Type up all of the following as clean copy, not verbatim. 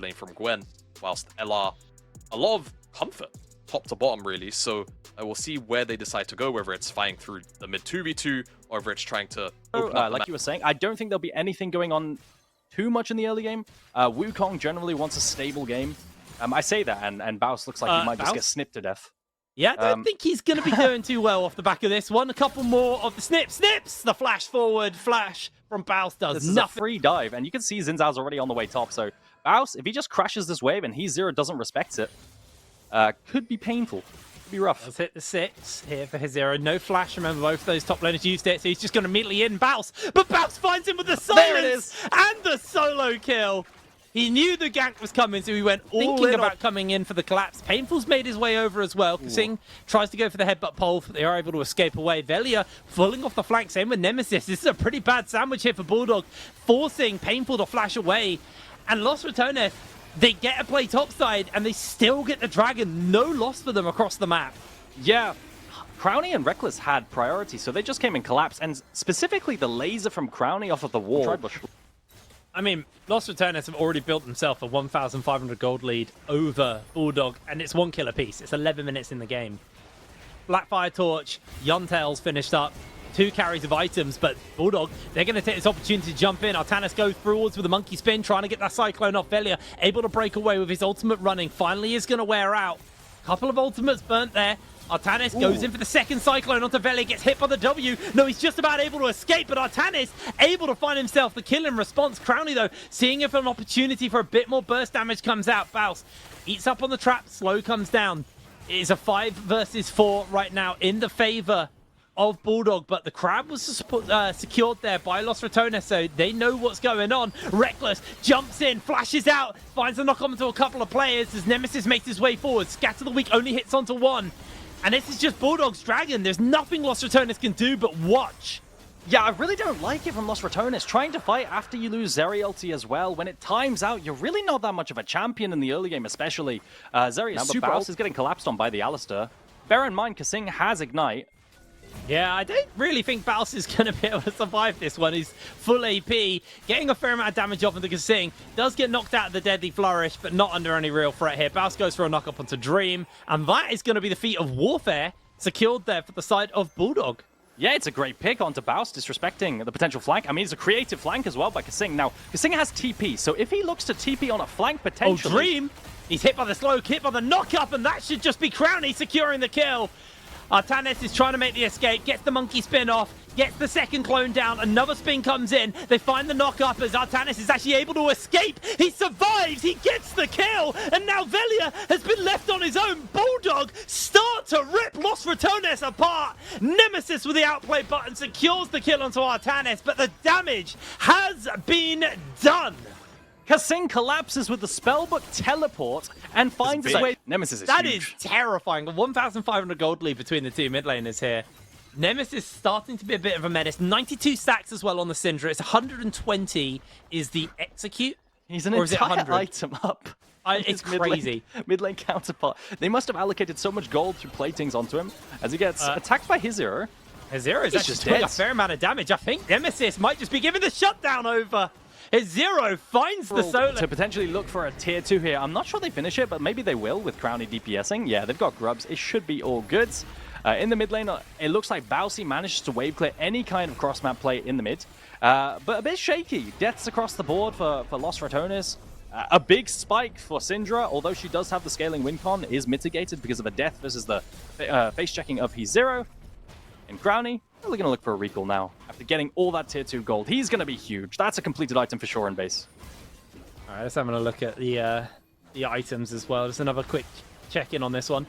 lane from Gwen, whilst LR, a lot of comfort, top to bottom really. So I will see where they decide to go, whether it's fighting through the mid 2v2 or whether it's trying to open up like you were saying, I don't think there'll be anything going on too much in the early game. Wukong generally wants a stable game. I say that, and Baus looks like he might just get snipped to death. Yeah, I don't think he's going to be doing too well off the back of this one. A couple more of the snips. The flash forward, flash from Baus does this is nothing. A free dive, and you can see Xin Zhao's already on the way top. So Baus, if he just crashes this wave and He0 doesn't respect it, could be painful. Could be rough. Let's hit the 6 here for He0. No flash. Remember, both those top laners used it, so he's just going to immediately in Baus. But Baus finds him with the silence and the solo kill. He knew the gank was coming, so he went all in about coming in for the collapse. Painful's made his way over as well. Kasing tries to go for the headbutt pole, but they are able to escape away. Velia falling off the flank, same with Nemesis. This is a pretty bad sandwich here for Bulldog, forcing Painful to flash away. And Lost Ratoness, they get a play topside, and they still get the dragon. No loss for them across the map. Yeah. Crownie and Reckless had priority, so they just came in collapse, and specifically the laser from Crownie off of the wall. I mean, Lost Ratoness have already built themselves a 1,500 gold lead over Bulldog, and it's 1 kill apiece. It's 11 minutes in the game. Blackfire Torch, Yuntail's finished up, 2 carries of items, but Bulldog, they're going to take this opportunity to jump in. Ratoness goes forwards with a monkey spin, trying to get that Cyclone off Velia, able to break away with his ultimate running. Finally is going to wear out. Couple of ultimates burnt there. Ratoness goes in for the second Cyclone onto Velia, gets hit by the W. No, he's just about able to escape, but Ratoness able to find himself the kill in response. Crownie, though, seeing if an opportunity for a bit more burst damage comes out. Baus eats up on the trap, slow comes down. It is a 5 versus 4 right now in the favor of Bulldog, but the crab was secured there by Lost Ratoness, so they know what's going on. Reckless jumps in, flashes out, finds a knock onto a couple of players as Nemesis makes his way forward. Scatter the Weak only hits onto 1. And this is just Bulldog's dragon. There's nothing Lost Ratoness can do but watch. Yeah, I really don't like it from Lost Ratoness. Trying to fight after you lose Zeri ulti as well. When it times out, you're really not that much of a champion in the early game, especially. Zeri is super Baus is getting collapsed on by the Alistar. Bear in mind, Kasing has Ignite. Yeah, I don't really think Baus is going to be able to survive this one. He's full AP, getting a fair amount of damage off of the Kasing. Does get knocked out of the Deadly Flourish, but not under any real threat here. Baus goes for a knock up onto Dream, and that is going to be the feat of Warfare secured there for the side of Bulldog. Yeah, it's a great pick onto Baus, disrespecting the potential flank. I mean, it's a creative flank as well by Kasing. Now, Kasing has TP, so if he looks to TP on a flank potentially... Oh, Dream! He's hit by the slow, hit by the knock-up, and that should just be Crownie securing the kill. Ratoness is trying to make the escape, gets the monkey spin off, gets the second clone down, another spin comes in, they find the knock-up as Ratoness is actually able to escape, he survives, he gets the kill, and now Velia has been left on his own. Bulldog start to rip Lost Ratoness apart. Nemesis with the outplay button secures the kill onto Ratoness, but the damage has been done. Kasing collapses with the spellbook teleport and finds his way. Nemesis is huge. That is terrifying. A 1,500 gold lead between the two mid laners here. Nemesis starting to be a bit of a menace. 92 stacks as well on the Syndra. It's 120 is the execute. He's an entire item up. It's crazy. Mid lane counterpart. They must have allocated so much gold through platings onto him as he gets attacked by He0. He0 is actually doing a fair amount of damage. I think Nemesis might just be giving the shutdown over. He0 finds the solo. To potentially look for a tier 2 here. I'm not sure they finish it, but maybe they will with Crownie DPSing. Yeah, they've got grubs. It should be all good. In the mid lane, it looks like Bausey manages to wave clear any kind of cross-map play in the mid. But a bit shaky. Deaths across the board for Lost Ratoness. A big spike for Syndra, although she does have the scaling win con, is mitigated because of a death versus the face-checking of He0. And Crownie, really going to look for a recall now. After getting all that tier 2 gold, he's going to be huge. That's a completed item for sure in base. All right, let's have a look at the items as well. Just another quick check-in on this one.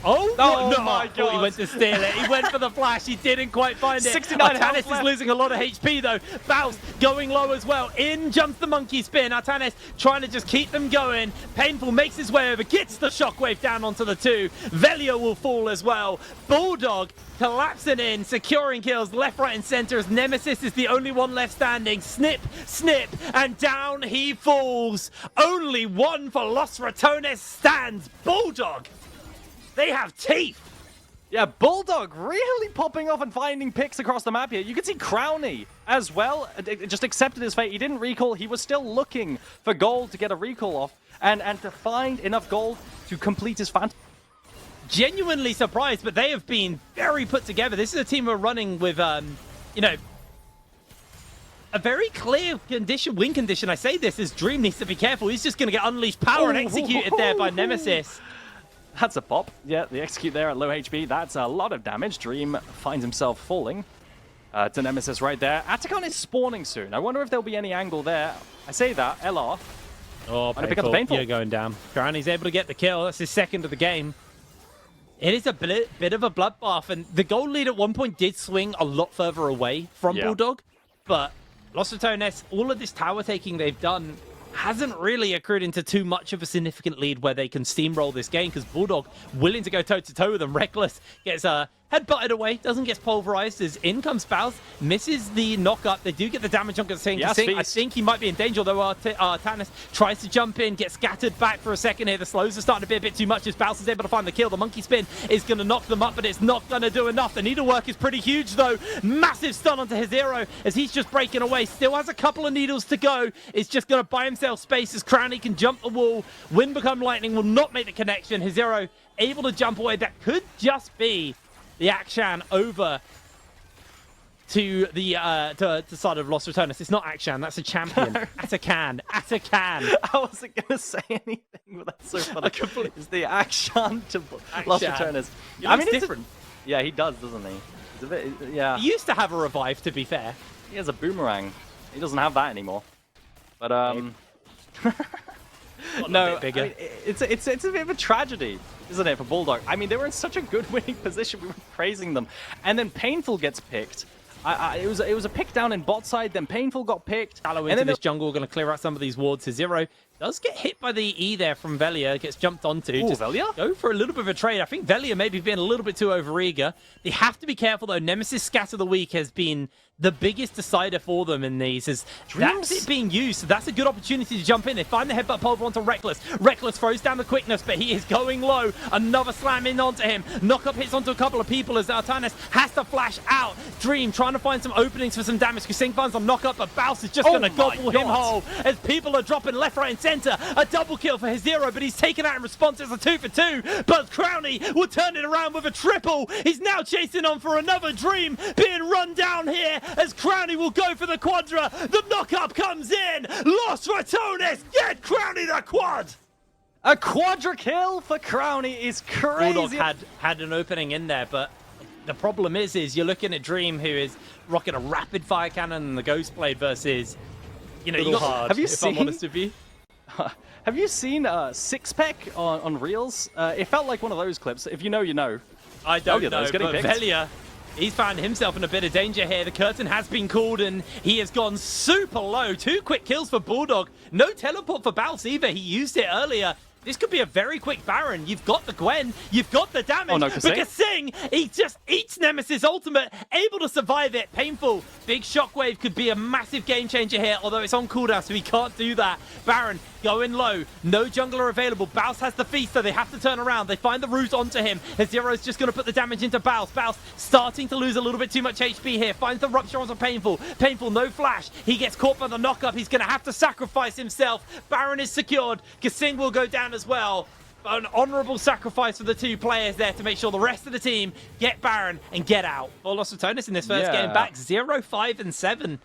Oh no, my God. He went to steal it. He went for the flash. He didn't quite find it. 69 Ratoness is losing a lot of HP, though. Baus going low as well. In jumps the monkey spin. Ratoness trying to just keep them going. Painful makes his way over, gets the shockwave down onto the 2. Velia will fall as well. Bulldog collapsing in, securing kills left, right, and center as Nemesis is the only one left standing. Snip, snip, and down he falls. Only one for Lost Ratoness stands. Bulldog, they have teeth. Yeah, Bulldog really popping off and finding picks across the map here. You can see Crowny as well, just accepted his fate. He didn't recall. He was still looking for gold to get a recall off and to find enough gold to complete his phantom. Genuinely surprised, but they have been very put together. This is a team who are running with, you know, a very clear win condition. I say this as Dream needs to be careful. He's just going to get unleashed power and executed there by Nemesis. That's a pop. Yeah, the execute there at low HP. That's a lot of damage. Dream finds himself falling to Nemesis right there. Atacon is spawning soon. I wonder if there'll be any angle there. I say that. LR. Oh, pick up the Painful. You're going down. Crowny's able to get the kill. That's his second of the game. It is a bit of a bloodbath, and the goal lead at one point did swing a lot further away from Bulldog, but Ratones, all of this tower taking they've done hasn't really accrued into too much of a significant lead where they can steamroll this game, because Bulldog willing to go toe-to-toe with them. Reckless gets head butted away, doesn't get pulverized as in comes Spouse, misses the knock-up. They do get the damage on Kasing. I think he might be in danger, though. Ratoness tries to jump in, gets scattered back for a second here. The slows are starting to be a bit too much as Spouse is able to find the kill. The monkey spin is going to knock them up, but it's not going to do enough. The needlework is pretty huge, though. Massive stun onto his hero as he's just breaking away. Still has a couple of needles to go. It's just going to buy himself space as Crowny can jump the wall. Wind become lightning will not make the connection. His hero able to jump away. That could just be the Akshan over to the side of Lost Ratones. It's not Akshan, that's a champion. Atakan. I wasn't going to say anything, but that's so funny. It's the Akshan to Lost Ratones. I mean, it's different. Yeah, he does, doesn't he? He's a bit, yeah. He used to have a revive, to be fair. He has a boomerang. He doesn't have that anymore. But, no, I mean, it's a bit of a tragedy, isn't it, for Bulldog? I mean, they were in such a good winning position. We were praising them, and then Painful gets picked. It was a pick down in bot side. Then Painful got picked. Shallow into this jungle, going to clear out some of these wards. Zero does get hit by the E there from Velia. Gets jumped onto. Ooh, just Velia? Go for a little bit of a trade. I think Velia maybe being a little bit too overeager. They have to be careful, though. Nemesis Scatter the Week has been the biggest decider for them in these. That's it being used, so that's a good opportunity to jump in. They find the headbutt pulver onto Reckless. Reckless throws down the quickness, but he is going low. Another slam in onto him. Knock up hits onto a couple of people as Ratoness has to flash out. Dream trying to find some openings for some damage. Kasing finds some knock up, but Bouse is just going to gobble him whole as people are dropping left, right, and center. A double kill for his hero, but he's taken out in response. It's a 2 for 2, but Crowny will turn it around with a triple. He's now chasing on for another. Dream being run down here as Crowny will go for the quadra. The knock-up comes in. Lost Ratones get Crowny the quad. A quadra kill for Crowny is crazy. Bulldog had an opening in there, but the problem is you're looking at Dream, who is rocking a rapid fire cannon and the Ghost Blade versus, you know, you got, have you seen? I'm honest with you. Have you seen Sixpack on Reels? It felt like one of those clips. If you know, you know. I don't know, but picked. Velia, he's found himself in a bit of danger here. The curtain has been called, and he has gone super low. 2 quick kills for Bulldog. No teleport for Bouse either. He used it earlier. This could be a very quick Baron. You've got the Gwen, you've got the damage. Oh, no, but Kasing, he just eats Nemesis ultimate, able to survive it. Painful. Big shockwave could be a massive game changer here, although it's on cooldown, so he can't do that. Baron going low. No jungler available. Bouse has the feast, so they have to turn around. They find the root onto him. Zero's just going to put the damage into Bouse. Bouse starting to lose a little bit too much HP here. Finds the rupture onto Painful. Painful, no flash. He gets caught by the knock-up. He's going to have to sacrifice himself. Baron is secured. Kasing will go down as well. An honourable sacrifice for the 2 players there to make sure the rest of the team get Baron and get out. For Lost Ratones in this first game back, 0, 5, and 7.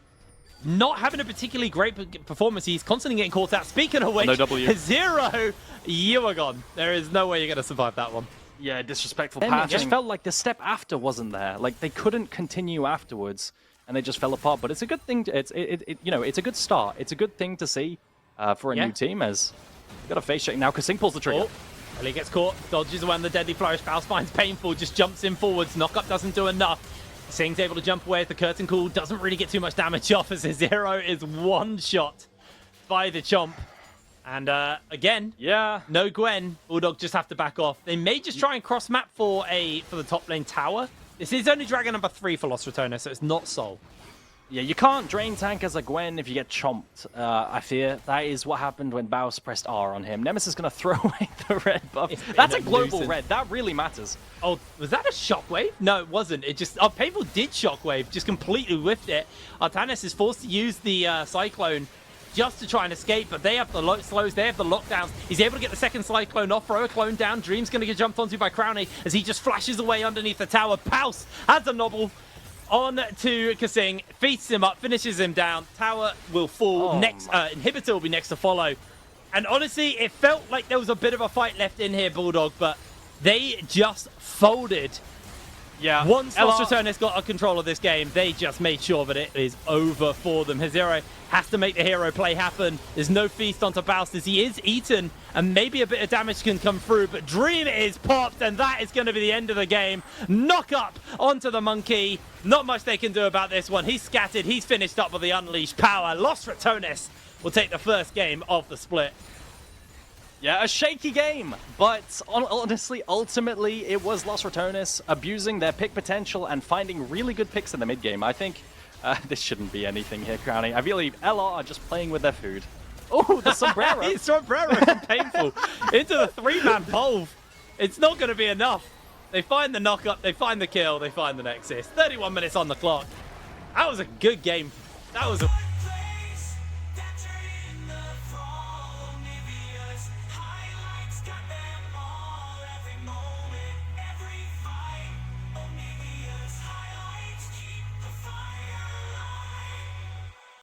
Not having a particularly great performance. He's constantly getting caught out. Speaking of which, no W. 0, you are gone. There is no way you're going to survive that one. Yeah, disrespectful passing. It just felt like the step after wasn't there. Like they couldn't continue afterwards, and they just fell apart. But it's a good thing. You know, it's a good start. It's a good thing to see for a new team as got a face check now. Kasing pulls the trigger. Ellie gets caught, dodges away on the deadly flourish. Bouse finds Painful, just jumps in forwards. Knockup doesn't do enough. Sing's able to jump away at the curtain call. Doesn't really get too much damage off as his hero is one shot by the Chomp. And again, no Gwen. Bulldog just have to back off. They may just try and cross map for the top lane tower. This is only dragon number 3 for Lost Ratones, so it's not Soul. Yeah, you can't drain tank as a Gwen if you get chomped, I fear. That is what happened when Baus pressed R on him. Nemesis is going to throw away the red buff. That's a global red. That really matters. Oh, was that a shockwave? No, it wasn't. It just... Oh, Painful did shockwave, just completely whiffed it. Ratoness is forced to use the Cyclone just to try and escape, but they have the slows, they have the lockdowns. He's able to get the second Cyclone off, throw a clone down. Dream's going to get jumped onto by Crowny as he just flashes away underneath the tower. Baus has a nobble. On to Kasing, feasts him up, finishes him down. Tower will fall next. Inhibitor will be next to follow. And honestly, it felt like there was a bit of a fight left in here, Bulldog, but they just folded. Yeah. Once Lost Ratoness got a control of this game, they just made sure that it is over for them. His hero has to make the hero play happen. There's no feast onto Baus as he is eaten, and maybe a bit of damage can come through, but Dream is popped, and that is going to be the end of the game. Knock up onto the monkey. Not much they can do about this one. He's scattered. He's finished up with the unleashed power. Lost Ratoness will take the first game of the split. Yeah, a shaky game, but honestly, ultimately, it was Lost Ratoness abusing their pick potential and finding really good picks in the mid game. I think this shouldn't be anything here, Crowny. I believe LR are just playing with their food. Oh, the sombrero! It's sombrero from Painful into the three-man pole. It's not going to be enough. They find the knock-up, they find the kill, they find the Nexus. 31 minutes on the clock. That was a good game. That was a